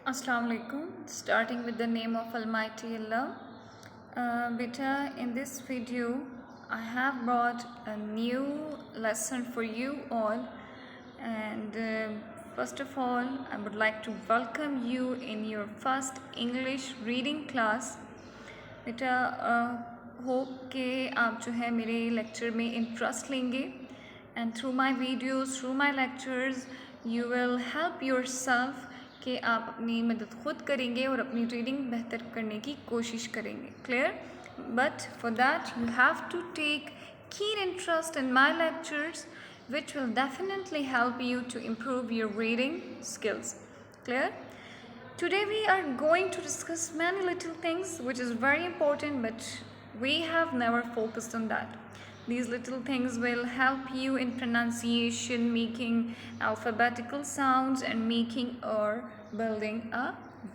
Assalamu alaikum. Starting with the name of Almighty Allah. Beta, in this video, I have brought a new lesson for you all. And first of all, I would like to welcome you in your first English reading class. बेटा hope के आप जो है मेरे lecture में interest लेंगे and through my videos through my lectures you will help yourself कि आप अपनी मदद खुद करेंगे और अपनी रीडिंग बेहतर करने की कोशिश करेंगे. Clear? But for that you have to take keen interest in my lectures, which will definitely help you to improve your reading skills. Clear? Today we are going to discuss many little things which is very important, but we have never focused on that. These little things will help you in pronunciation, making alphabetical sounds and making or building a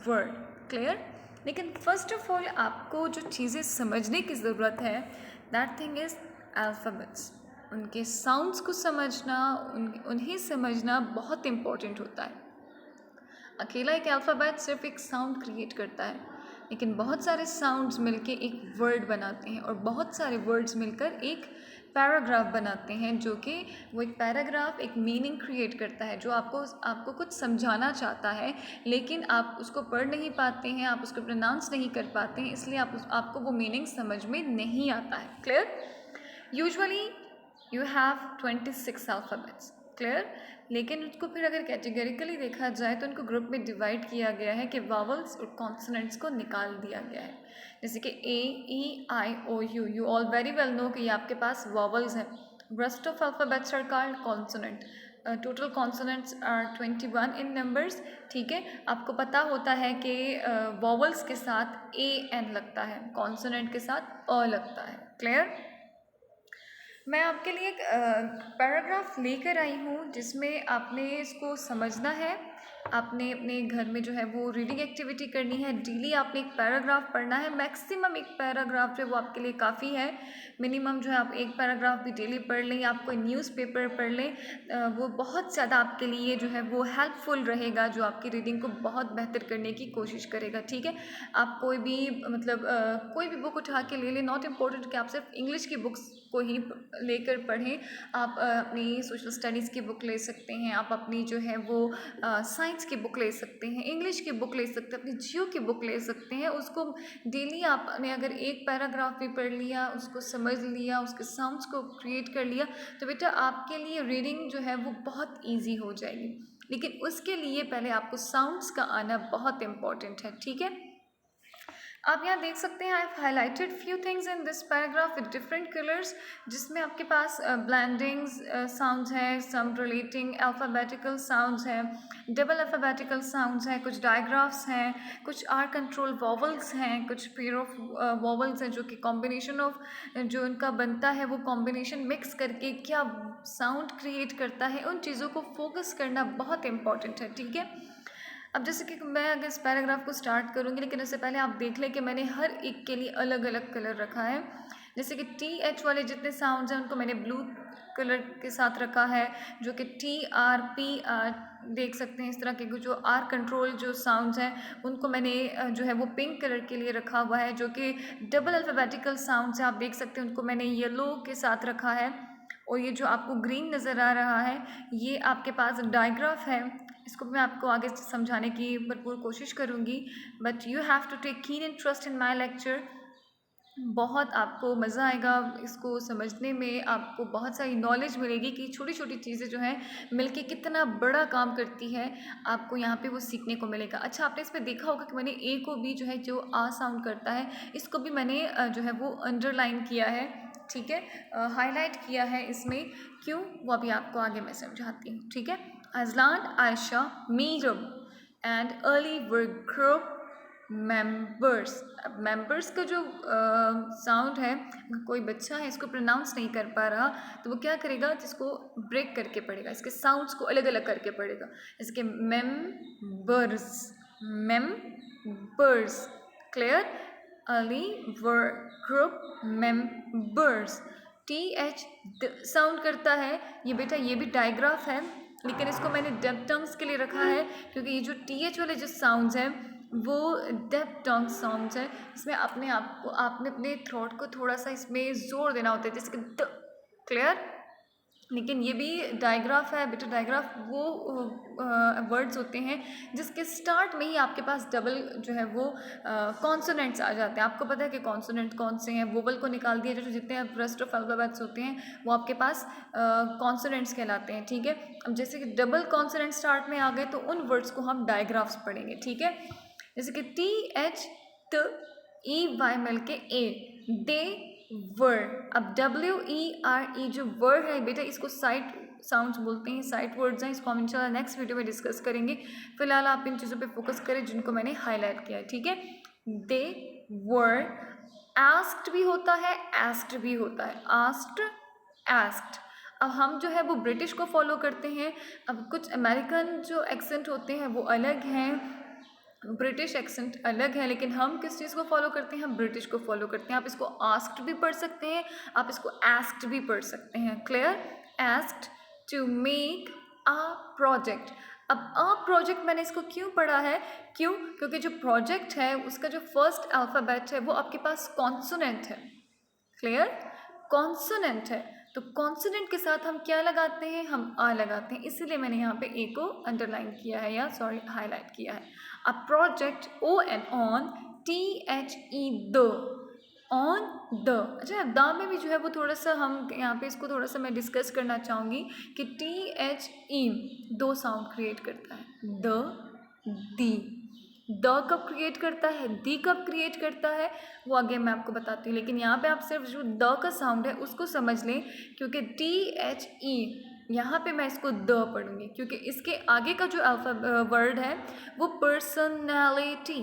word. Clear? लेकिन first of all आपको जो चीज़ें समझने की ज़रूरत है, that thing is alphabets. उनके sounds को समझना, उन्हें समझना बहुत important होता है. अकेला एक अल्फ़ाबेट सिर्फ एक साउंड क्रिएट करता है, लेकिन बहुत सारे साउंड्स मिलके एक वर्ड बनाते हैं और बहुत सारे वर्ड्स मिलकर एक पैराग्राफ बनाते हैं, जो कि वो एक पैराग्राफ एक मीनिंग क्रिएट करता है जो आपको कुछ समझाना चाहता है, लेकिन आप उसको पढ़ नहीं पाते हैं, आप उसको प्रोनाउंस नहीं कर पाते हैं, इसलिए आपको वो मीनिंग समझ में नहीं आता है. Clear? Usually you have 26 alphabets. Clear? लेकिन उसको फिर अगर कैटेगरिकली देखा जाए तो उनको ग्रुप में डिवाइड किया गया है कि वावल्स और कॉन्सोनेंट्स को निकाल दिया गया है. जैसे कि A, E, I, O, U all very well know कि ये आपके पास वावल्स हैं. Rest of alphabets are called consonant. Total consonants are 21 in numbers. ठीक है, आपको पता होता है कि वावल्स के साथ ए एन लगता है, कॉन्सोनेंट के साथ अ लगता है. क्लियर? मैं आपके लिए एक पैराग्राफ लेकर आई हूँ जिसमें आपने इसको समझना है. आपने अपने घर में जो है वो रीडिंग एक्टिविटी करनी है. डेली आपने एक पैराग्राफ पढ़ना है. मैक्सिमम एक पैराग्राफ जो है वो आपके लिए काफ़ी है. मिनिमम जो है आप एक पैराग्राफ भी डेली पढ़ लें, आप कोई न्यूज़पेपर पढ़ लें, वो बहुत ज़्यादा आपके लिए जो है वो हेल्पफुल रहेगा, जो आपकी रीडिंग को बहुत बेहतर करने की कोशिश करेगा. ठीक है, आप कोई भी कोई भी बुक उठा के ले लें. नॉट इम्पोर्टेंट कि आप सिर्फ इंग्लिश की बुक्स को ही लेकर पढ़ें. आप अपनी सोशल स्टडीज़ की बुक ले सकते हैं, आप अपनी जो है वो साइंस की बुक ले सकते हैं, इंग्लिश की बुक ले सकते हैं, अपनी जियो की बुक ले सकते हैं. उसको डेली आपने अगर एक पैराग्राफ भी पढ़ लिया, उसको समझ लिया, उसके साउंड्स को क्रिएट कर लिया, तो बेटा आपके लिए रीडिंग जो है वो बहुत ईजी हो जाएगी. लेकिन उसके लिए पहले आपको साउंड्स का आना बहुत इम्पॉर्टेंट है. ठीक है, आप यहाँ देख सकते हैं I have highlighted few things in this paragraph with different colours, जिसमें आपके पास ब्लेंडिंग्स साउंड्स हैं, सम रिलेटिंग अल्फ़ाबेटिकल साउंड्स हैं, डबल अल्फ़ाबेटिकल साउंड्स हैं, कुछ डायग्राफ्स हैं, कुछ आर कंट्रोल वॉवल्स हैं, कुछ पेयर ऑफ वॉवल्स हैं जो कि कॉम्बिनेशन ऑफ जो उनका बनता है वो कॉम्बिनेशन मिक्स करके क्या साउंड क्रिएट करता है. उन चीज़ों को फोकस करना बहुत इंपॉर्टेंट है. ठीक है, अब जैसे कि मैं अगर इस पैराग्राफ को स्टार्ट करूँगी, लेकिन उससे पहले आप देख लें कि मैंने हर एक के लिए अलग अलग कलर रखा है. जैसे कि टी एच वाले जितने साउंड्स हैं उनको मैंने ब्लू कलर के साथ रखा है, जो कि टी आर पी आर देख सकते हैं. इस तरह के जो आर कंट्रोल जो साउंड्स हैं उनको मैंने जो है वो पिंक कलर के लिए रखा हुआ है. जो कि डबल अल्फ़ाबेटिकल साउंड्स हैं, आप देख सकते हैं, उनको मैंने येलो के साथ रखा है. और ये जो आपको ग्रीन नज़र आ रहा है ये आपके पास डायग्राफ है. इसको मैं आपको आगे समझाने की भरपूर कोशिश करूँगी, but you have to take keen interest in my lecture. बहुत आपको मज़ा आएगा इसको समझने में, आपको बहुत सारी नॉलेज मिलेगी कि छोटी छोटी चीज़ें जो हैं मिलके कितना बड़ा काम करती है, आपको यहाँ पे वो सीखने को मिलेगा. अच्छा, आपने इस पर देखा होगा कि मैंने ए को भी जो है जो आ साउंड करता है इसको भी मैंने जो है वो अंडरलाइन किया है. ठीक है, हाईलाइट किया है इसमें. क्यों, वो अभी आपको आगे मैं समझाती हूँ. ठीक है, Ajlan, Ayesha, Miriam and Arli were group members. अब मेंबर्स का जो साउंड है, कोई बच्चा है इसको प्रोनाउंस नहीं कर पा रहा तो वो क्या करेगा, जिसको ब्रेक करके पढ़ेगा, इसके साउंड्स को अलग अलग करके पढ़ेगा. जैसे कि members, members. Clear? Arli were group members. T H sound करता है ये बेटा, ये भी डायग्राफ है. लेकिन इसको मैंने डेफ टंग्स के लिए रखा है क्योंकि ये जो TH वाले जो साउंड्स हैं वो डेफ टंग साउंड्स हैं। इसमें आपने अपने थ्रोट को थोड़ा सा इसमें जोर देना होता है, जैसे कि द। क्लियर? लेकिन ये भी डायग्राफ है बेटा। डायग्राफ वो वर्ड्स होते हैं जिसके स्टार्ट में ही आपके पास डबल जो है वो कॉन्सोनेंट्स आ जाते हैं। आपको पता है कि कॉन्सोनेंट कौन से हैं। वोवल को निकाल दिया जो जितने रेस्ट ऑफ अल्फाबेट्स होते हैं वो आपके पास कॉन्सोनेंट्स कहलाते हैं। ठीक है, अब जैसे कि डबल कॉन्सोनेंट स्टार्ट में आ गए तो उन वर्ड्स को हम डायग्राफ्स पढ़ेंगे। ठीक है, जैसे कि THTEY मिल के ए, दे वर। अब WERE जो वर्ड है बेटा इसको साइट साउंड्स बोलते हैं, साइट वर्ड्स हैं। इसको हम इंशाल्लाह नेक्स्ट वीडियो में डिस्कस करेंगे। फिलहाल आप इन चीज़ों पे फोकस करें जिनको मैंने हाईलाइट किया है। ठीक है, दे वर। आस्क्ड भी होता है, आस्क्ड भी होता है। Asked, asked. अब हम जो है वो ब्रिटिश को फॉलो करते हैं। अब कुछ अमेरिकन जो एक्सेंट होते हैं वो अलग हैं, ब्रिटिश एक्सेंट अलग है, लेकिन हम किस चीज़ को फॉलो करते हैं? हम ब्रिटिश को फॉलो करते हैं। आप इसको आस्क्ड भी पढ़ सकते हैं, आप इसको आस्क्ड भी पढ़ सकते हैं। Clear? Asked to make a project. अब अ प्रोजेक्ट मैंने इसको क्यों पढ़ा है? क्यों? क्योंकि जो प्रोजेक्ट है उसका जो फर्स्ट अल्फ़ाबेट है वो आपके पास कॉन्सोनेंट है। क्लियर? कॉन्सोनेंट है, तो कॉन्सोनेंट के साथ हम क्या लगाते हैं? हम आ लगाते हैं। इसीलिए मैंने यहाँ पे ए को अंडरलाइन किया है, या सॉरी हाईलाइट किया है। A project, ON, on, THE, the, on the. अच्छा, द में भी जो है वो थोड़ा सा हम यहाँ पे इसको थोड़ा सा मैं डिस्कस करना चाहूँगी कि THE दो साउंड क्रिएट करता है। The, the. द कब क्रिएट करता है, दी कब क्रिएट करता है, वो आगे मैं आपको बताती हूँ। लेकिन यहाँ पे आप सिर्फ जो द का साउंड है उसको समझ लें, क्योंकि THE यहाँ पे मैं इसको द पढ़ूंगी क्योंकि इसके आगे का जो अल्फा वर्ड है वो पर्सनैलिटी,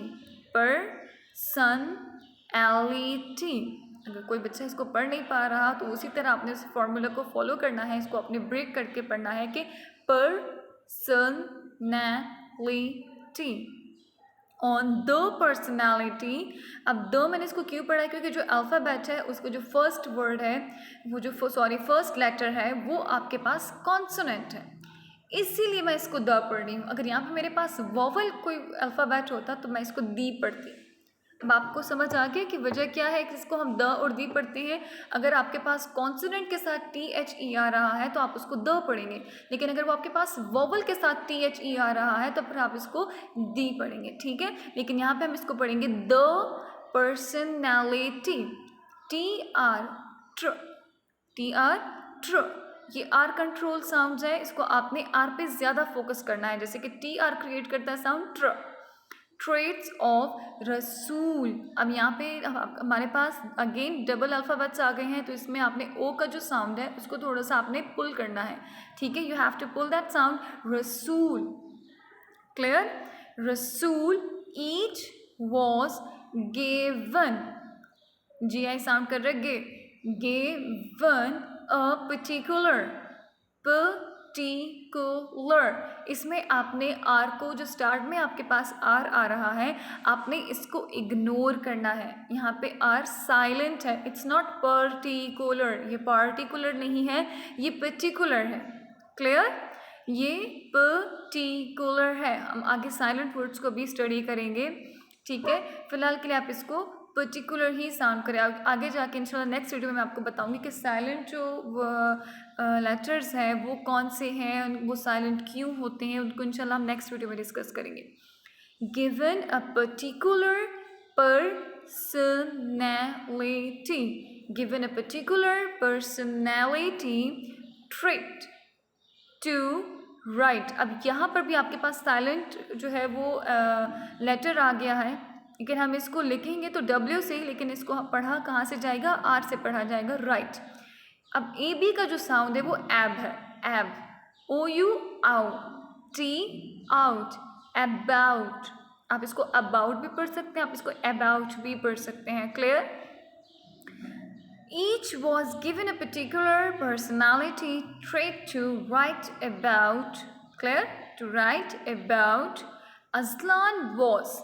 पर्सनैलिटी। अगर कोई बच्चा इसको पढ़ नहीं पा रहा तो उसी तरह आपने उस फॉर्मूला को फॉलो करना है, इसको अपने ब्रेक करके पढ़ना है कि पर्सनैलिटी, ऑन द पर्सनैलिटी। अब द मैंने इसको क्यों पढ़ा है? क्योंकि जो अल्फ़ाबेट है उसको जो फर्स्ट वर्ड है वो जो फर्स्ट लेटर है वो आपके पास कॉन्सोनेंट है, इसीलिए मैं इसको द पढ़ रही हूँ। अगर यहाँ पे मेरे पास वोवल कोई अल्फ़ाबेट होता तो मैं इसको दी पढ़ती। अब आपको समझ आ गया कि वजह क्या है कि इसको हम द और दी पढ़ते हैं। अगर आपके पास कॉन्सोनेंट के साथ THE आ रहा है तो आप उसको द पढ़ेंगे, लेकिन अगर वो आपके पास वोवल के साथ THE आ रहा है तो फिर आप इसको दी पढ़ेंगे। ठीक है, लेकिन यहाँ पे हम इसको पढ़ेंगे द पर्सनैलिटी, TR, ट्र। ये आर कंट्रोल साउंड्स है, इसको आपने आर पे ज़्यादा फोकस करना है। जैसे कि TR क्रिएट करता है साउंड ट्र। ट्रेट्स ऑफ रसूल। अब यहाँ पे हमारे पास अगेन डबल अल्फ़ाबेट्स आ गए हैं, तो इसमें आपने ओ का जो साउंड है उसको थोड़ा सा आपने पुल करना है। ठीक है, you have to pull that sound, Rasool. Clear? Rasool each was given, GI sound कर रहे गे, गिवन अ पर्टिकुलर, पर्टिकुलर। इसमें आपने आर को, जो स्टार्ट में आपके पास आर आ रहा है, आपने इसको इग्नोर करना है। यहाँ पे आर साइलेंट है, इट्स नॉट पर्टिकुलर, ये पार्टिकुलर नहीं है, ये पर्टिकुलर है। क्लियर? ये पर्टिकुलर है। हम आगे साइलेंट वर्ड्स को भी स्टडी करेंगे। ठीक है, फिलहाल के लिए आप इसको पर्टिकुलर ही साउंड करें। आगे जाके इंशाल्लाह नेक्स्ट वीडियो में मैं आपको बताऊंगी कि साइलेंट जो लेटर्स हैं वो कौन से हैं, वो साइलेंट क्यों होते हैं, उनको इंशाल्लाह हम नेक्स्ट वीडियो में डिस्कस करेंगे। Given a particular personality, given a particular personality trait to write. अब यहाँ पर भी आपके पास साइलेंट जो है वो लेटर आ गया है, लेकिन हम इसको लिखेंगे तो W से, लेकिन इसको पढ़ा कहाँ से जाएगा? R से पढ़ा जाएगा, राइट। अब AB का जो साउंड है वो एब है, एब, OU आउ, T आउट, अबाउट। आप इसको अबाउट भी पढ़ सकते हैं, आप इसको अबाउट भी पढ़ सकते हैं। Clear? Each was given a particular personality trait to write about. Clear? To write about. Aslan was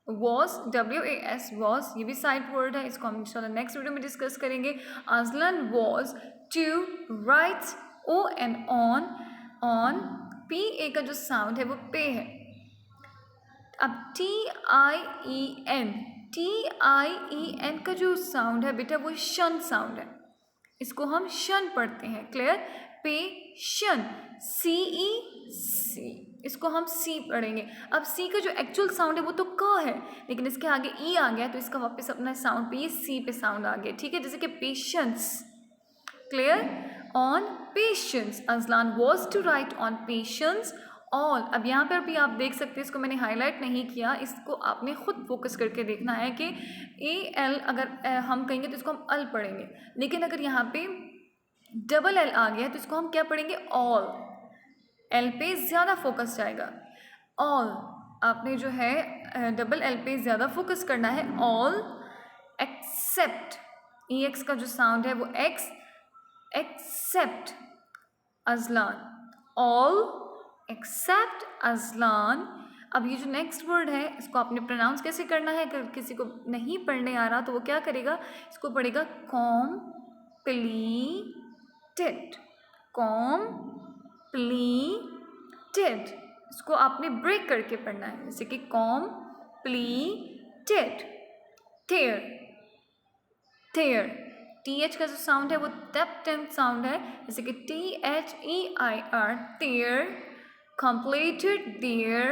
WAS was, ये भी साइड वर्ड है, इसको हम इंशाल्लाह नेक्स्ट वीडियो में डिस्कस करेंगे। Aslan was to write ON on PA का जो साउंड है वो पे है। अब TIEN का जो साउंड है बेटा वो शन साउंड है, इसको हम शन पढ़ते हैं। क्लियर? पेशन, CE, इसको हम सी पढ़ेंगे। अब सी का जो एक्चुअल साउंड है वो तो क है, लेकिन इसके आगे ई आ गया तो इसका वापस अपना साउंड पे ये सी पे साउंड आ गया। ठीक है, जैसे कि patience. Clear? On patience, Ajlan was to write on patience all. अब यहाँ पर भी आप देख सकते हैं, इसको मैंने हाईलाइट नहीं किया, इसको आपने खुद फोकस करके देखना है कि AL अगर हम कहेंगे तो इसको हम अल पढ़ेंगे, लेकिन अगर यहाँ पे डबल L आ गया तो इसको हम क्या पढ़ेंगे? ऑल। L पे ज़्यादा फोकस जाएगा। ऑल आपने जो है डबल L पे ज़्यादा फोकस करना है। ऑल एक्सेप्ट, EX का जो साउंड है वो ex, except Ajlan, all except Ajlan. अब ये जो नेक्स्ट वर्ड है इसको आपने प्रोनाउंस कैसे करना है? अगर किसी को नहीं पढ़ने आ रहा तो वो क्या करेगा? इसको पढ़ेगा कॉम्प्लीटेड, कॉम्प्लीटेड। इसको आपने ब्रेक करके पढ़ना है, जैसे कि कॉम्प्लीटेड। थेयर, थेयर, TH का जो साउंड है वो टेप साउंड है, जैसे कि THEIR, their completed their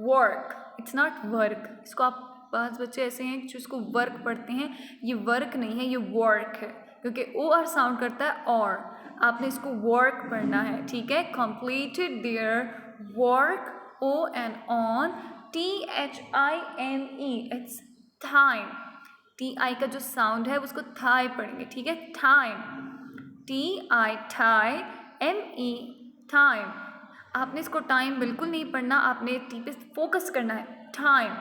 work, it's not work। इसको आप पांच बच्चे ऐसे हैं जो इसको वर्क पढ़ते हैं, ये वर्क नहीं है, ये वर्क है, क्योंकि OR साउंड करता है और, आपने इसको वर्क पढ़ना है। ठीक है, completed their work, ON on, THINE, it's time। TI का जो साउंड है उसको थाई पढ़ेंगे। ठीक है, time, TI Thai, ME time. आपने इसको टाइम बिल्कुल नहीं पढ़ना, आपने T पे फोकस करना है। Time,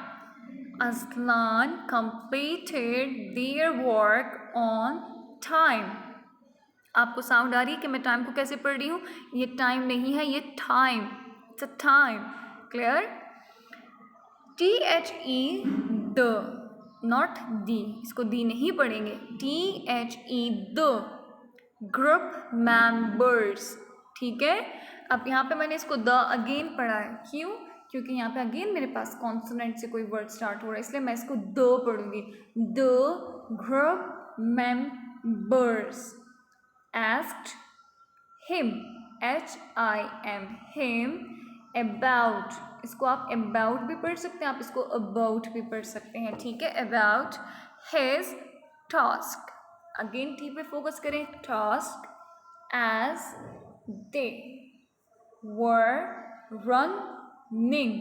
Azlan completed their work on time। आपको साउंड आ रही है कि मैं टाइम को कैसे पढ़ रही हूँ? ये टाइम नहीं है, ये time, it's a time. Clear? THE the, not the, इसको दी नहीं पढ़ेंगे। THE the group members. ठीक है, अब यहाँ पे मैंने इसको द अगेन पढ़ा है, क्यों? क्योंकि यहाँ पे अगेन मेरे पास कॉन्सोनेंट से कोई वर्ड स्टार्ट हो रहा है, इसलिए मैं इसको द पढ़ूंगी। The group members asked him, HIM, him about, इसको आप about भी पढ़ सकते हैं, आप इसको about भी पढ़ सकते हैं। ठीक है, about his task, again T पे फोकस करें, task, as they were running,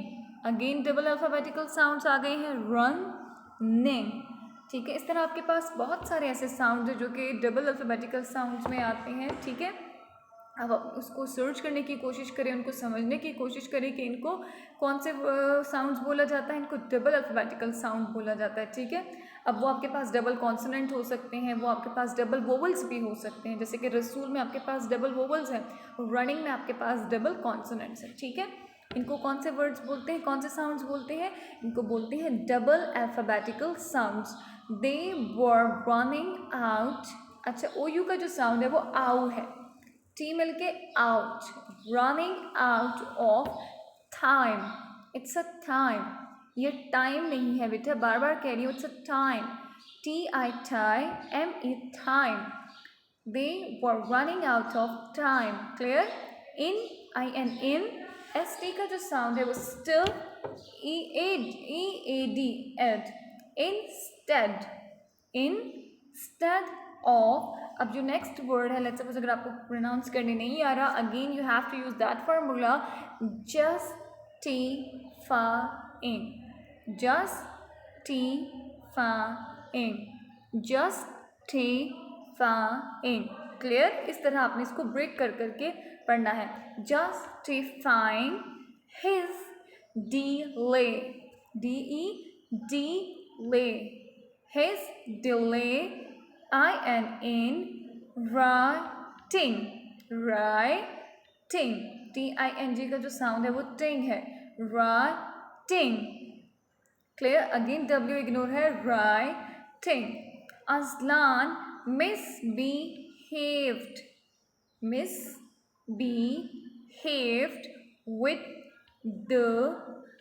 again double alphabetical sounds आ गए हैं, running। ठीक है, इस तरह आपके पास बहुत सारे ऐसे साउंड हैं जो कि डबल अल्फाबेटिकल साउंड्स में आते हैं। ठीक है, अब आप उसको सर्च करने की कोशिश करें, उनको समझने की कोशिश करें कि इनको कौन से साउंड्स बोला जाता है, इनको डबल अल्फाबेटिकल साउंड बोला जाता है। ठीक है, अब वो आपके पास डबल कॉन्सोनेंट हो सकते हैं, वो आपके पास डबल वोवल्स भी हो सकते हैं, जैसे कि रसूल में आपके पास डबल वोवल्स हैं, रनिंग में आपके पास डबल कॉन्सोनेंट्स हैं। ठीक है, इनको कौन से वर्ड्स बोलते हैं, कौन से साउंड्स बोलते हैं? इनको बोलते हैं double alphabetical sounds. They were running out, अच्छा OU का जो साउंड है वो आउ है, T मिलके out, running out of time, it's a time, ये टाइम नहीं है बेटा, बार बार कह रही हूँ, it's a time, TI tie, ME time. They were running out of time। Clear? In, IN, in, ST का जो साउंड है वो still, EAD, ed, instead, instead of। अब जो नेक्स्ट वर्ड है, लेट्स सपोज अगर आपको प्रोनाउंस करने नहीं आ रहा, again you have to use that formula, justifying, justifying, justifying। क्लियर? इस तरह आपने इसको ब्रेक कर करके पढ़ना है। justifying his delay, delay, his delay, in writing, writing, TING का जो साउंड है वो टिंग है, writing। Clear? Again W ignore है, writing। Azlan misbehaved, misbehaved with the,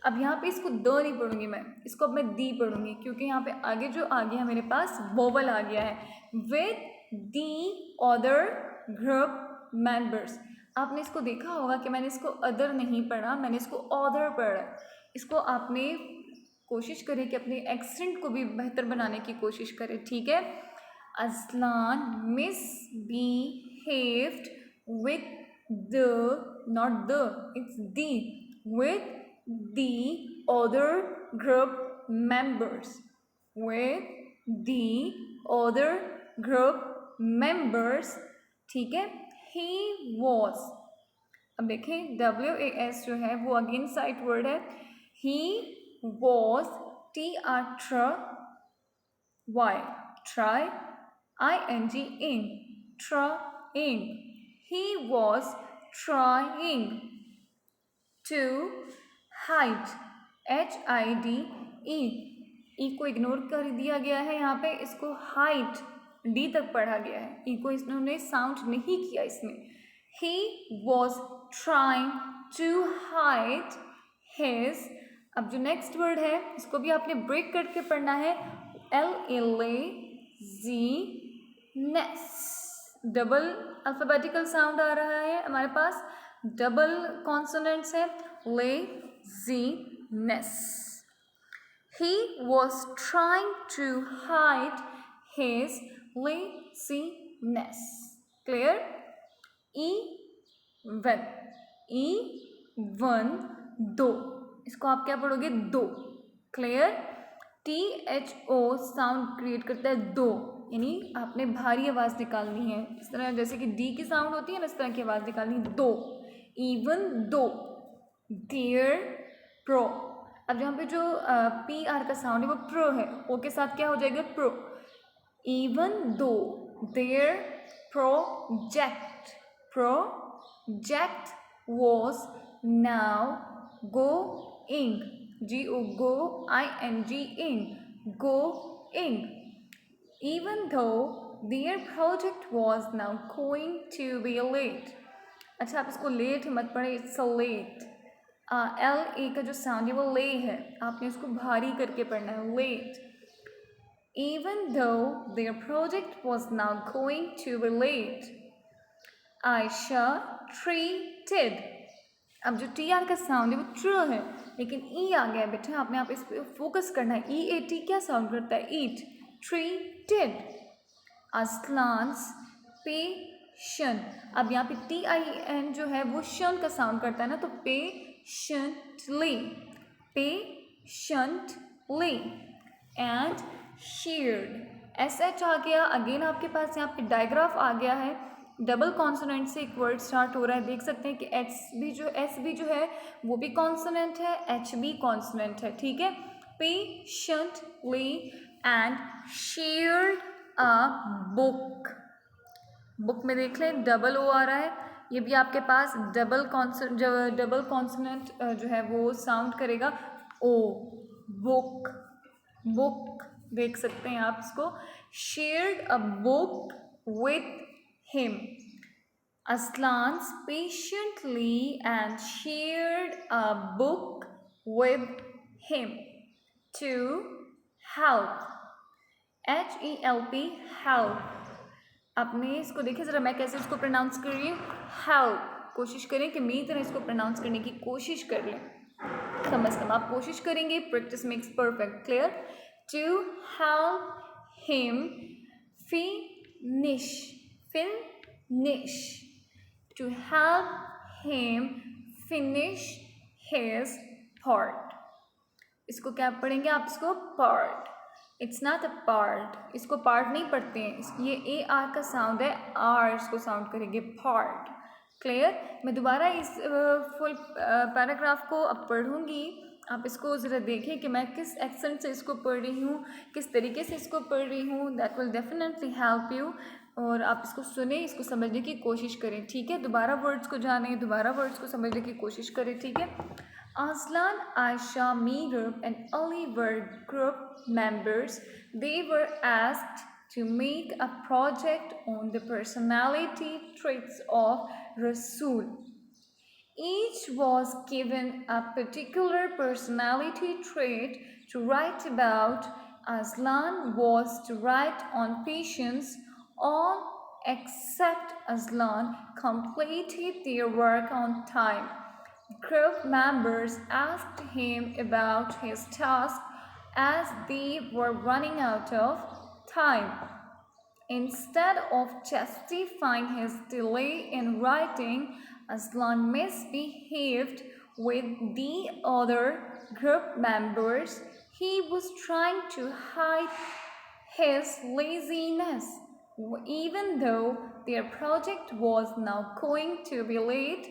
अब यहाँ पे इसको द नहीं पढ़ूंगी मैं, इसको अब मैं दी पढ़ूंगी क्योंकि यहाँ पे आगे जो आ गया मेरे पास वोवल आ गया है। with the other group members, आपने इसको देखा होगा कि मैंने इसको अदर नहीं पढ़ा, मैंने इसको ऑदर पढ़ा। इसको आपने कोशिश करें कि अपने एक्सेंट को भी बेहतर बनाने की कोशिश करें, ठीक है। Aslan misbehaved with the, not the, it's the, with the other group members, with the other group members, ठीक है। He was, अब देखें WAS जो है वो अगेन साइट वर्ड है। He was try ing trying, he was trying to hide HIDE, ई को ignore कर दिया गया है यहाँ पे, इसको हाइट डी तक पढ़ा गया है, ई को इन्होंने साउंड नहीं किया इसमें। He was trying to hide his, अब जो नेक्स्ट वर्ड है इसको भी आपने ब्रेक करके पढ़ना है, laziness, डबल अल्फाबेटिकल साउंड आ रहा है हमारे पास, डबल कॉन्सोनेंट्स है, laziness। He was trying to hide his laziness, clear। even दो, इसको आप क्या पढ़ोगे, दो, क्लियर। THO साउंड क्रिएट करता है दो, यानी आपने भारी आवाज़ निकालनी है, इस तरह जैसे कि डी की साउंड होती है ना, इस तरह की आवाज़ निकालनी, दो, इवन दो, देयर प्रो। अब यहाँ पे जो PR का साउंड है वो प्रो है, ओ के साथ क्या हो जाएगा, pro. Even though there project was now going, going, even though their project was now going to be late। अच्छा आप इसको लेट मत पढ़े, इट्स लेट, LA का जो साउंड है वो ले है, आपने इसको भारी करके पढ़ना है, late. Even though their project was now going to be late, Aisha treated, अब जो TR का साउंड है वो ट्र है, लेकिन ई आ गया है बेटा, आपने आप इस पर फोकस करना है। EAT क्या साउंड करता है, ईट, treated। Aslan's patient, अब यहाँ पे TIN जो है वो शन का साउंड करता है ना, तो patiently and shared, SH आ गया, अगेन आपके पास यहाँ पे डायग्राफ आ गया है, डबल कॉन्सोनेंट से एक वर्ड स्टार्ट हो रहा है, देख सकते हैं कि एस भी जो है वो भी कॉन्सोनेंट है, H भी कॉन्सोनेंट है, ठीक है। patiently and shared a book, book में देख लें डबल ओ आ रहा है, ये भी आपके पास डबल कॉन्सोनेंट जो है वो साउंड करेगा ओ, बुक, देख सकते हैं आप इसको। shared a book with him, Aslan's patiently and shared a book with him to help, HELP, help। आपने इसको देखिए ज़रा, मैं कैसे इसको प्रोनाउंस कर रही हूँ, हेल्प, कोशिश करें कि मेरी तरह इसको प्रोनाउंस करने की कोशिश कर लें, कम अज़ कम आप कोशिश करेंगे, practice makes perfect, clear. To help him finish, to help him finish his part, इसको क्या पढ़ेंगे आप, इसको part, it's not a part, इसको पार्ट नहीं पढ़ते हैं, ये AR का साउंड है, R इसको साउंड करेंगे, पार्ट, क्लियर। मैं दोबारा इस फुल पैराग्राफ को अब पढ़ूंगी, आप इसको ज़रा देखें कि मैं किस एक्सेंट से इसको पढ़ रही हूँ, किस तरीके से इसको पढ़ रही हूँ, that will definitely help you. और आप इसको सुने, इसको समझने की कोशिश करें, ठीक है। दोबारा वर्ड्स को जानें, दोबारा वर्ड्स को समझने की कोशिश करें, ठीक है। Aslan, Aisha, Meerup and Ali were group members. They were asked to make a project on the personality traits of Rasul. Each was given a particular personality trait to write about. Aslan was to write on patience. All except Aslan completed their work on time. Group members asked him about his task as they were running out of time. Instead of justifying his delay in writing, Aslan misbehaved with the other group members. He was trying to hide his laziness. Even though their project was now going to be late,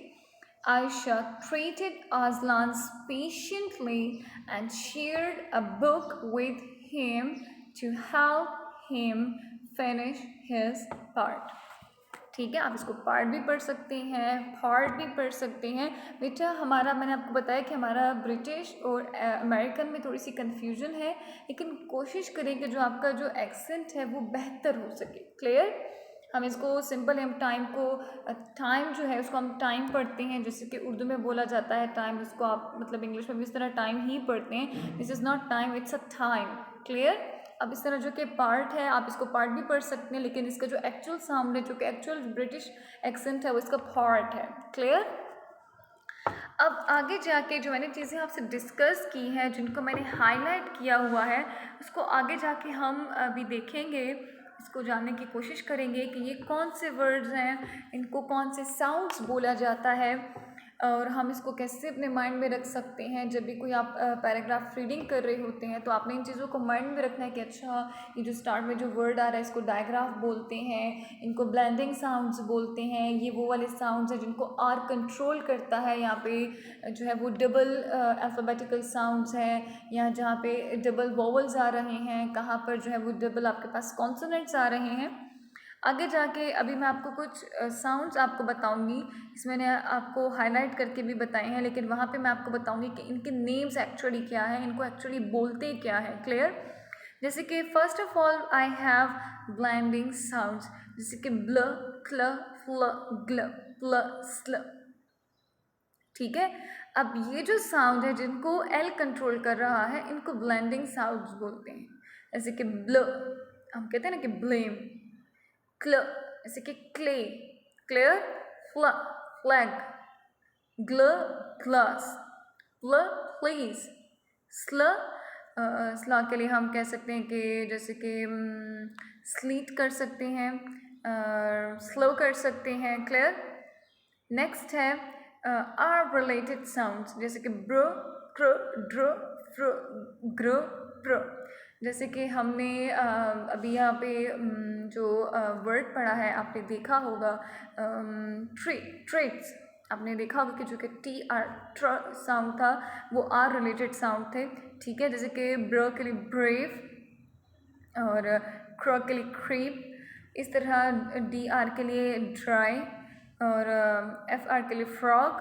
Aisha treated Aslan patiently and shared a book with him to help him finish his part. ठीक है, आप इसको part भी पढ़ सकते हैं, part भी पढ़ सकते हैं। बेटा हमारा, मैंने आपको बताया कि हमारा ब्रिटिश और अमेरिकन में थोड़ी सी कन्फ्यूजन है, लेकिन कोशिश करें कि जो आपका जो एक्सेंट है वो बेहतर हो सके। क्लियर? हम इसको सिंपल, हम टाइम जो है उसको हम टाइम पढ़ते हैं, जैसे कि उर्दू में बोला जाता है टाइम, उसको आप मतलब इंग्लिश में भी इस तरह टाइम ही पढ़ते हैं। This is not time, it's a time. Clear? अब इस तरह जो कि पार्ट है, आप इसको पार्ट भी पढ़ सकते हैं, लेकिन इसका जो एक्चुअल साउंड है, जो कि एक्चुअल ब्रिटिश एक्सेंट है, वो इसका पार्ट है। क्लियर? अब आगे जाके जो मैंने चीज़ें आपसे डिस्कस की हैं, जिनको मैंने हाईलाइट किया हुआ है, उसको आगे जाके हम अभी देखेंगे, इसको जानने की कोशिश करेंगे कि ये कौन से वर्ड्स हैं, इनको कौन से साउंड्स बोला जाता है, और हम इसको कैसे अपने माइंड में रख सकते हैं। जब भी कोई आप पैराग्राफ रीडिंग कर रहे होते हैं तो आपने इन चीज़ों को माइंड में रखना है कि अच्छा ये जो स्टार्ट में जो वर्ड आ रहा है इसको डायग्राफ बोलते हैं, इनको ब्लेंडिंग साउंड्स बोलते हैं, ये वो वाले साउंड्स हैं जिनको आर कंट्रोल करता है। यहाँ पे जो है वो डबल अल्फ़ाबेटिकल साउंड्स हैं, या जहाँ पे डबल वोवल्स आ रहे हैं, कहाँ पर जो है वो डबल आपके पास कॉन्सोनेंट्स आ रहे हैं। आगे जाके अभी मैं आपको कुछ साउंड्स आपको बताऊंगी, इसमें मैंने आपको हाईलाइट करके भी बताए हैं, लेकिन वहाँ पे मैं आपको बताऊंगी कि इनके नेम्स एक्चुअली क्या है, इनको एक्चुअली बोलते क्या है। क्लियर? जैसे कि first of all I have blending sounds, जैसे कि ब्ल, क्ल, फ्ल, ग्ल, प्ल, स्ल। ठीक है? अब ये जो साउंड है जिनको एल कंट्रोल कर रहा है, इनको ब्लेंडिंग साउंड्स बोलते हैं। जैसे कि ब्ल, हम कहते हैं ना कि ब्लेम। क्ल, जैसे कि क्ले। क्लियर? फ्ल, फ्लैग। ग्ल, ग्लास। प्ल, प्लीज। स्ल, स्ला के लिए हम कह सकते हैं कि जैसे कि स्लीट कर सकते हैं, स्लो कर सकते हैं। क्लियर? नेक्स्ट है आर रिलेटेड साउंड्स, जैसे कि ब्रो, क्र, ड्र, फ्र, ग्र, प्र। जैसे कि हमने अभी यहाँ पे जो वर्ड पढ़ा है, आपने देखा होगा ट्रेट्स, आपने देखा होगा कि जो कि टी आर ट्र साउंड था वो आर रिलेटेड साउंड थे। ठीक है? जैसे कि ब्र के लिए ब्रेव और क्र के लिए क्रीप, इस तरह डी आर के लिए ड्राई और एफ आर के लिए फ्रॉग,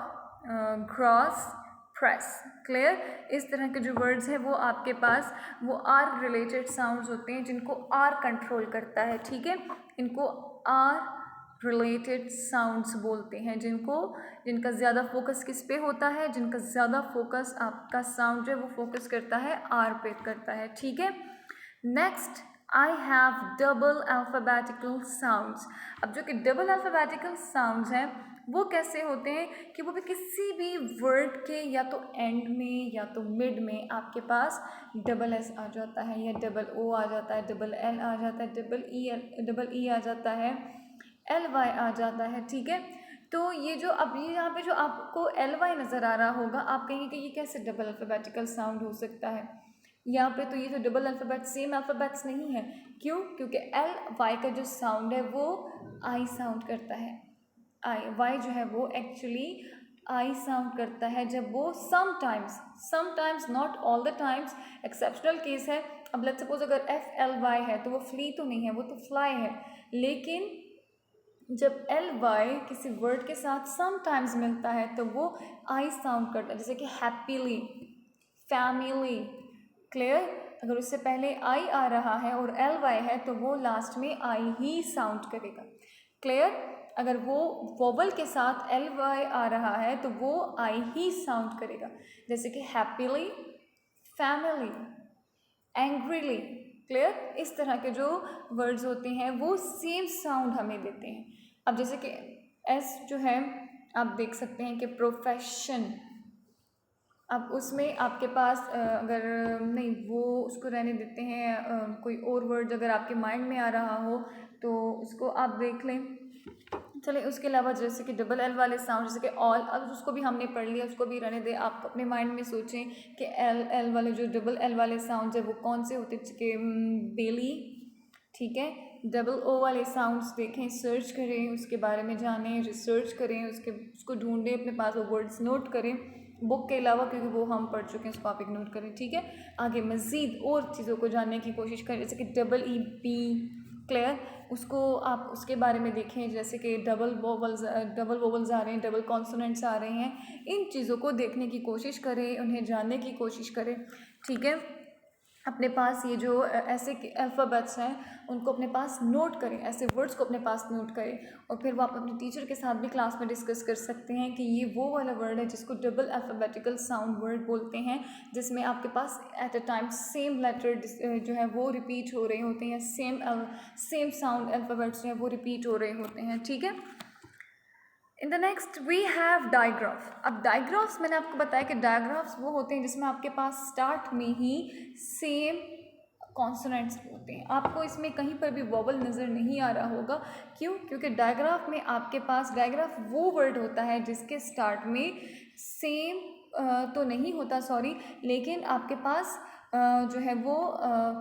ग्रॉस, प्रेस। क्लियर? इस तरह के जो वर्ड्स हैं वो आपके पास वो आर रिलेटेड साउंड्स होते हैं जिनको आर कंट्रोल करता है। ठीक है? इनको आर रिलेटेड साउंड्स बोलते हैं, जिनका ज़्यादा फोकस किस पे होता है, जिनका ज़्यादा फोकस आपका साउंड जो है वो फोकस करता है आर पे करता है। ठीक है? Next I have double alphabetical sounds. अब जो कि डबल अल्फ़ाबेटिकल साउंड्स हैं वो कैसे होते हैं कि वो भी किसी भी वर्ड के या तो एंड में या तो मिड में आपके पास डबल एस आ जाता है, या डबल ओ आ जाता है, डबल एल आ जाता है, डबल ई आ जाता है, एल वाई आ जाता है। ठीक है? तो ये जो अब ये यहाँ पे जो आपको एल वाई नज़र आ रहा होगा, आप कहेंगे कि ये कैसे डबल अल्फ़ाबेटिकल साउंड हो सकता है। यहाँ पे तो ये जो डबल अल्फ़ाबेट सेम अल्फ़ाबेट्स नहीं है। क्यों? क्योंकि एल वाई का जो साउंड है वो आई साउंड करता है। आई वाई जो है वो एक्चुअली आई साउंड करता है जब वो sometimes not all the times, exceptional case है। अब लेट्स सपोज अगर एफ एल वाई है तो वो फ्ली तो नहीं है, वो तो फ्लाई है। लेकिन जब एल वाई किसी वर्ड के साथ समटाइम्स मिलता है तो वो आई साउंड करता है, जैसे कि हैप्पीली, फैमिली। क्लियर? अगर उससे पहले आई आ रहा है और एल वाई है तो वो लास्ट में आई ही साउंड करेगा। क्लियर? अगर वो वोवल के साथ एल वाई आ रहा है तो वो आई ही साउंड करेगा, जैसे कि हैप्पीली, फैमिली, एंग्रीली। क्लियर? इस तरह के जो वर्ड्स होते हैं वो सेम साउंड हमें देते हैं। अब जैसे कि एस जो है आप देख सकते हैं कि प्रोफेशन, अब उसमें आपके पास अगर नहीं वो उसको रहने देते हैं, कोई और वर्ड अगर आपके माइंड में आ रहा हो तो उसको आप देख लें। चलिए उसके अलावा जैसे कि डबल एल वाले साउंड जैसे कि ऑल, अब उसको भी हमने पढ़ लिया, उसको भी रहने दें। आप अपने माइंड में सोचें कि एल वाले जो डबल एल वाले साउंड है वो कौन से होते हैं, कि बेली, ठीक है। डबल ओ वाले साउंड्स देखें, सर्च करें, उसके बारे में जानें, रिसर्च करें, उसको ढूंढें, अपने पास वो वर्ड्स नोट करें बुक के अलावा, क्योंकि वो हम पढ़ चुके हैं, उसको आप इग्नोर करें, ठीक है। आगे मज़ीद और चीज़ों को जानने की कोशिश करें, जैसे कि डबल ई पी, क्लियर, उसको आप उसके बारे में देखें, जैसे कि डबल वोवल्स आ रहे हैं, डबल कॉन्सोनेंट्स आ रहे हैं, इन चीज़ों को देखने की कोशिश करें, उन्हें जानने की कोशिश करें, ठीक है। अपने पास ये जो ऐसे अल्फ़ाबेट्स हैं उनको अपने पास नोट करें, ऐसे वर्ड्स को अपने पास नोट करें, और फिर वो आप अपने टीचर के साथ भी क्लास में डिस्कस कर सकते हैं कि ये वो वाला वर्ड है जिसको डबल अल्फ़ाबेटिकल साउंड वर्ड बोलते हैं, जिसमें आपके पास at a time same letter जो है वो रिपीट हो रहे होते हैं, सेम साउंड अल्फ़ाबेट्स जो है वो रिपीट हो रहे होते हैं, ठीक है। In the next we have diagraph. अब डायग्राफ्स मैंने आपको बताया कि डायग्राफ्स वो होते हैं जिसमें आपके पास स्टार्ट में ही सेम कॉन्सोनेंट्स होते हैं। आपको इसमें कहीं पर भी वोवल नज़र नहीं आ रहा होगा, क्यों? क्योंकि डायग्राफ में आपके पास, डायग्राफ वो वर्ड होता है जिसके स्टार्ट में सेम तो नहीं होता, सॉरी, लेकिन आपके पास जो है वो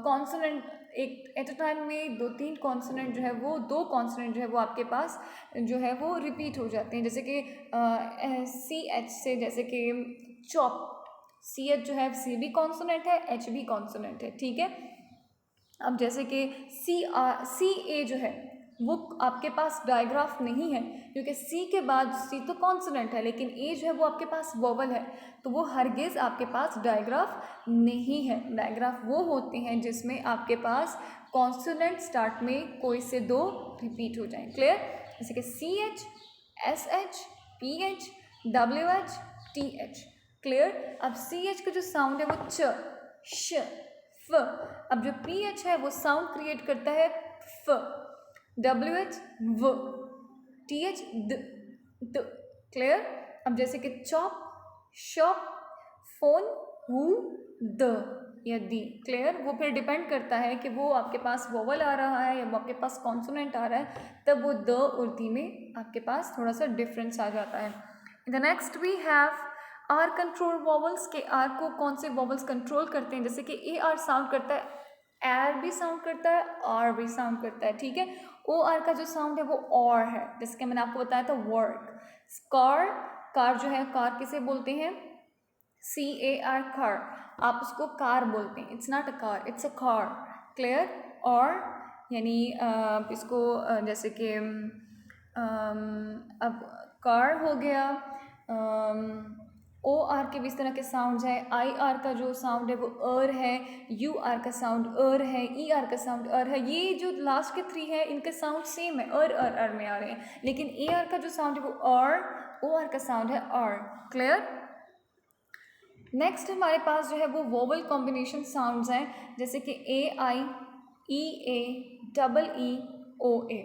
कॉन्सोनेंट एक एट अ टाइम में 2-3 कॉन्सोनेंट जो है वो 2 कॉन्सोनेंट जो है वो आपके पास जो है वो रिपीट हो जाते हैं, जैसे कि सी एच से, जैसे कि चॉप, सी एच जो है सी भी कॉन्सोनेंट है, एच भी कॉन्सोनेंट है, ठीक है। अब जैसे कि सी ए जो है वो आपके पास डायग्राफ नहीं है, क्योंकि सी के बाद सी तो कॉन्सोनेंट है, लेकिन ए जो है वो आपके पास वोवल है, तो वो हरगिज़ आपके पास डायग्राफ नहीं है। डायग्राफ वो होते हैं जिसमें आपके पास कॉन्सोनेंट स्टार्ट में कोई से 2 रिपीट हो जाएं, क्लियर? जैसे कि C H, S H, P H, W H, T H, clear? अब सी एच का जो साउंड है वो च, श, फ। अब जो पी एच है वो साउंड क्रिएट करता है फ, डब्ल्यू एच व, टी एच द, क्लियर? अब जैसे कि chop, shop, phone, who, the या दी, क्लियर? वो फिर डिपेंड करता है कि वो आपके पास वोवल आ रहा है या वो आपके पास कॉन्सोनेंट आ रहा है, तब वो द और दी में आपके पास थोड़ा सा डिफरेंस आ जाता है। In the next we have R control vowels, के आर को कौन से वोवल्स कंट्रोल करते हैं, जैसे कि ए आर साउंड करता है, एर भी साउंड करता है, आर भी साउंड करता है, ठीक है। ओ आर का जो साउंड है वो और है, जैसे कि मैंने आपको बताया था वर्क। कार, कार जो है, कार किसे बोलते हैं, सी ए आर, कार, आप उसको कार बोलते हैं, it's not a car, it's a car, clear? और यानी इसको जैसे कि अब कार हो गया, ओ आर के भी इस तरह के साउंड्स हैं, आई आर का जो साउंड है वो अर है, यू आर का साउंड अर है, ई आर का साउंड अर है। ये जो लास्ट के 3 है इनके साउंड सेम है, अर में आ रहे हैं, लेकिन ए आर का जो साउंड है वो आर, ओ आर का साउंड है आर, क्लियर? नेक्स्ट हमारे पास जो है वो वोवल कॉम्बिनेशन साउंड्स हैं, जैसे कि ए आई, ई ए, डबल ई, ओ ए,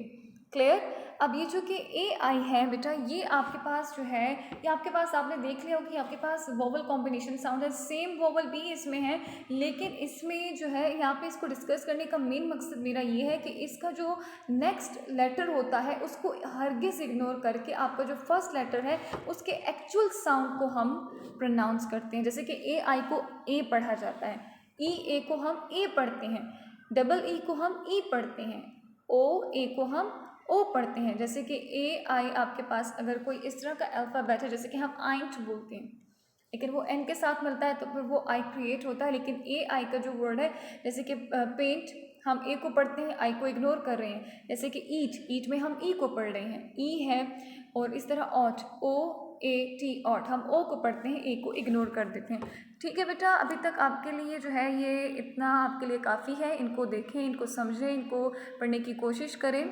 क्लियर? अब ये जो कि ए आई है बेटा, ये आपके पास जो है, ये आपके पास आपने देख लिया होगा कि आपके पास वोवल कॉम्बिनेशन साउंड है, सेम वोवल भी इसमें है, लेकिन इसमें जो है यहाँ पे इसको डिस्कस करने का मेन मकसद मेरा ये है कि इसका जो नेक्स्ट लेटर होता है उसको हरगिज़ इग्नोर करके आपका जो फर्स्ट लेटर है उसके एक्चुअल साउंड को हम प्रोनाउंस करते हैं, जैसे कि ए आई को ए पढ़ा जाता है, ई ए को हम ए पढ़ते हैं, डबल ई को हम ई पढ़ते हैं, ओ ए को हम ओ पढ़ते हैं। जैसे कि ए आई आपके पास अगर कोई इस तरह का अल्फ़ाबेट है, जैसे कि हम आइंट बोलते हैं, लेकिन वो एन के साथ मिलता है तो फिर वो आई क्रिएट होता है, लेकिन ए आई का जो वर्ड है, जैसे कि पेंट, हम ए को पढ़ते हैं, आई को इग्नोर कर रहे हैं, जैसे कि ईट, ईट में हम ई को पढ़ रहे हैं, ई है, और इस तरह ought, O A T, ought, हम ओ को पढ़ते हैं, ए को इग्नोर कर देते हैं, ठीक है बेटा? अभी तक आपके लिए जो है ये इतना आपके लिए काफ़ी है, इनको देखें, इनको समझें, इनको पढ़ने की कोशिश करें,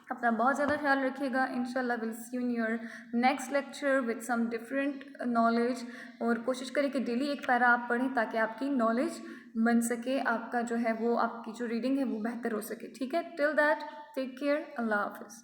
अपना बहुत ज़्यादा ख्याल रखिएगा। इंशाल्लाह will see you in your next lecture with some different knowledge. और कोशिश करें कि डेली एक पैरा आप पढ़ें ताकि आपकी नॉलेज बन सके, आपका जो है वो आपकी जो रीडिंग है वो बेहतर हो सके। ठीक है, टिल दैट टेक केयर, अल्लाह हाफिज़।